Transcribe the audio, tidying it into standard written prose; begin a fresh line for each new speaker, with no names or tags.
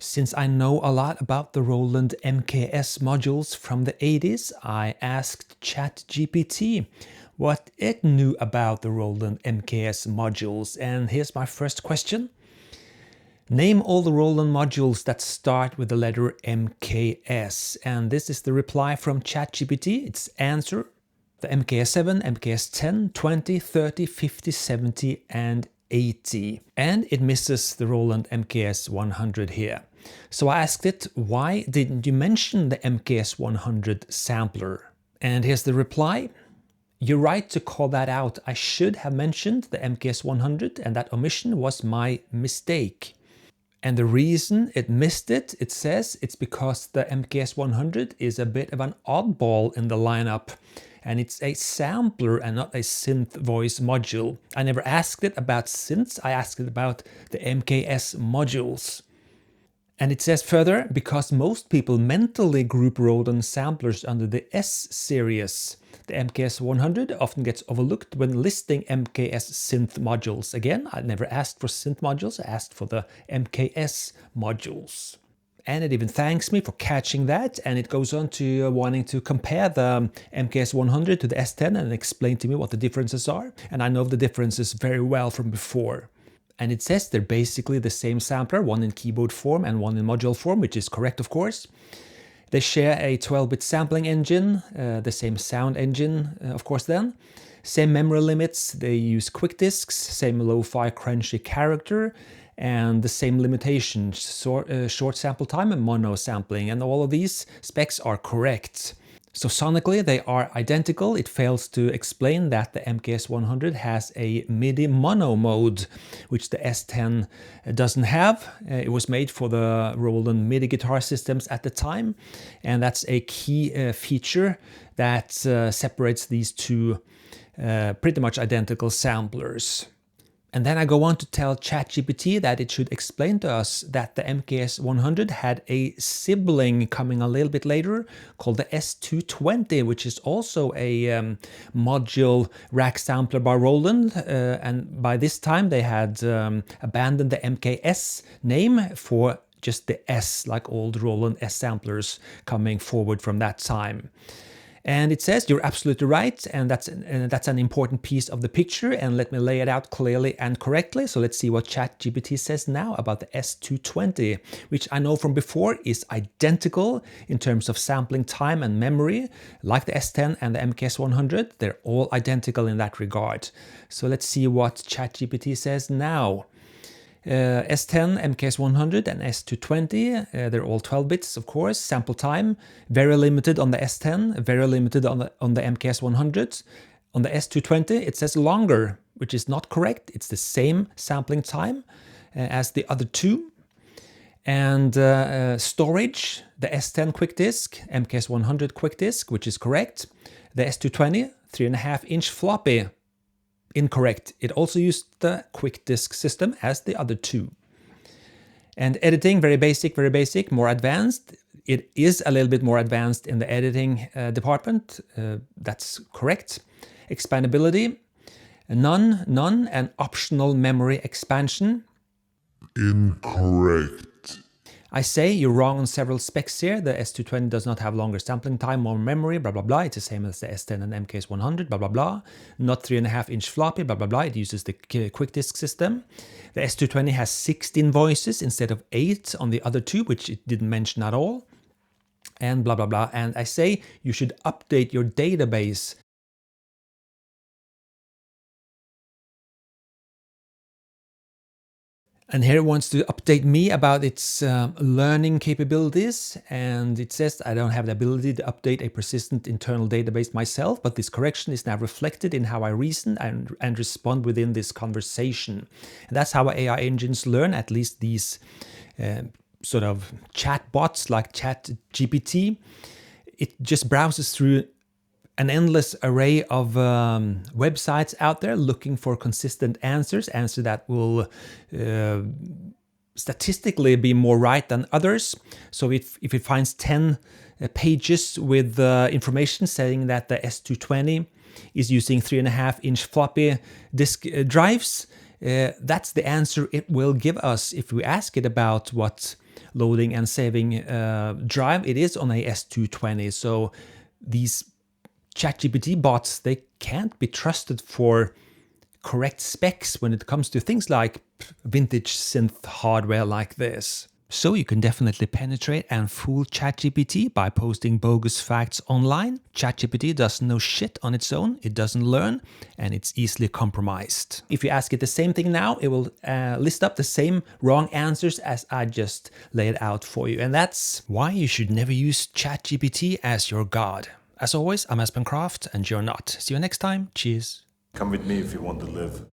Since I know a lot about the Roland MKS modules from the 80s, I asked ChatGPT what it knew about the Roland MKS modules. And here's my first question. Name all the Roland modules that start with the letter MKS. And this is the reply from ChatGPT. It's answer the MKS 7, MKS 10, 20, 30, 50, 70, and 80. And it misses the Roland MKS 100 here. So I asked it, why didn't you mention the MKS 100 sampler? And here's the reply. You're right to call that out. I should have mentioned the MKS 100, and that omission was my mistake. And the reason it missed it, it says, it's because the MKS 100 is a bit of an oddball in the lineup. And it's a sampler and not a synth voice module. I never asked it about synths, I asked it about the MKS modules. And it says further, because most people mentally group Roland samplers under the S series. The MKS 100 often gets overlooked when listing MKS synth modules. Again, I never asked for synth modules, I asked for the MKS modules. And it even thanks me for catching that, and it goes on to wanting to compare the MKS 100 to the S10 and explain to me what the differences are. And I know the differences very well from before. And it says they're basically the same sampler, one in keyboard form and one in module form, which is correct, of course. They share a 12-bit sampling engine, the same sound engine, of course then. Same memory limits, they use quick disks, same lo-fi crunchy character, and the same limitations, short sample time and mono sampling, and all of these specs are correct. So sonically they are identical. It fails to explain that the MKS 100 has a MIDI mono mode, which the S10 doesn't have. It was made for the Roland MIDI guitar systems at the time, and that's a key feature that separates these two pretty much identical samplers. And then I go on to tell ChatGPT that it should explain to us that the MKS 100 had a sibling coming a little bit later called the S220, which is also a module rack sampler by Roland. And by this time they had abandoned the MKS name for just the S, like old Roland S samplers coming forward from that time. And it says, you're absolutely right, and that's an important piece of the picture, and let me lay it out clearly and correctly. So let's see what ChatGPT says now about the S220, which I know from before is identical in terms of sampling time and memory, like the S10 and the MKS 100. They're all identical in that regard. So let's see what ChatGPT says now. S10, MKS 100 and S220, they're all 12 bits, of course. Sample time, very limited on the S10, very limited on the MKS 100. On the S220, it says longer, which is not correct. It's the same sampling time as the other two. And storage, the S10 quick disk, MKS 100 quick disk, which is correct. The S220, 3.5-inch floppy. Incorrect. It also used the quick disk system as the other two. And editing, very basic, more advanced. It is a little bit more advanced in the editing department. That's correct. Expandability, none, and optional memory expansion.
Incorrect.
I say you're wrong on several specs here. The S220 does not have longer sampling time, more memory, blah, blah, blah. It's the same as the S10 and MKS 100, blah, blah, blah. Not 3.5-inch floppy, blah, blah, blah. It uses the quick disk system. The S220 has 16 voices instead of 8 on the other two, which it didn't mention at all. And blah, blah, blah. And I say you should update your database. And here it wants to update me about its learning capabilities, and it says I don't have the ability to update a persistent internal database myself, but this correction is now reflected in how I reason and respond within this conversation. And that's how AI engines learn, at least these sort of chatbots like ChatGPT. It just browses through an endless array of websites out there looking for consistent answers that will statistically be more right than others. So if it finds 10 pages with information saying that the S220 is using 3.5-inch floppy disk drives, that's the answer it will give us. If we ask it about what loading and saving drive, it is on a S220. So these ChatGPT bots, they can't be trusted for correct specs when it comes to things like vintage synth hardware like this. So you can definitely penetrate and fool ChatGPT by posting bogus facts online. ChatGPT doesn't know shit on its own, it doesn't learn, and it's easily compromised. If you ask it the same thing now, it will list up the same wrong answers as I just laid out for you. And that's why you should never use ChatGPT as your god. As always, I'm Espen Kraft, and you're not. See you next time. Cheers.
Come with me if you want to live.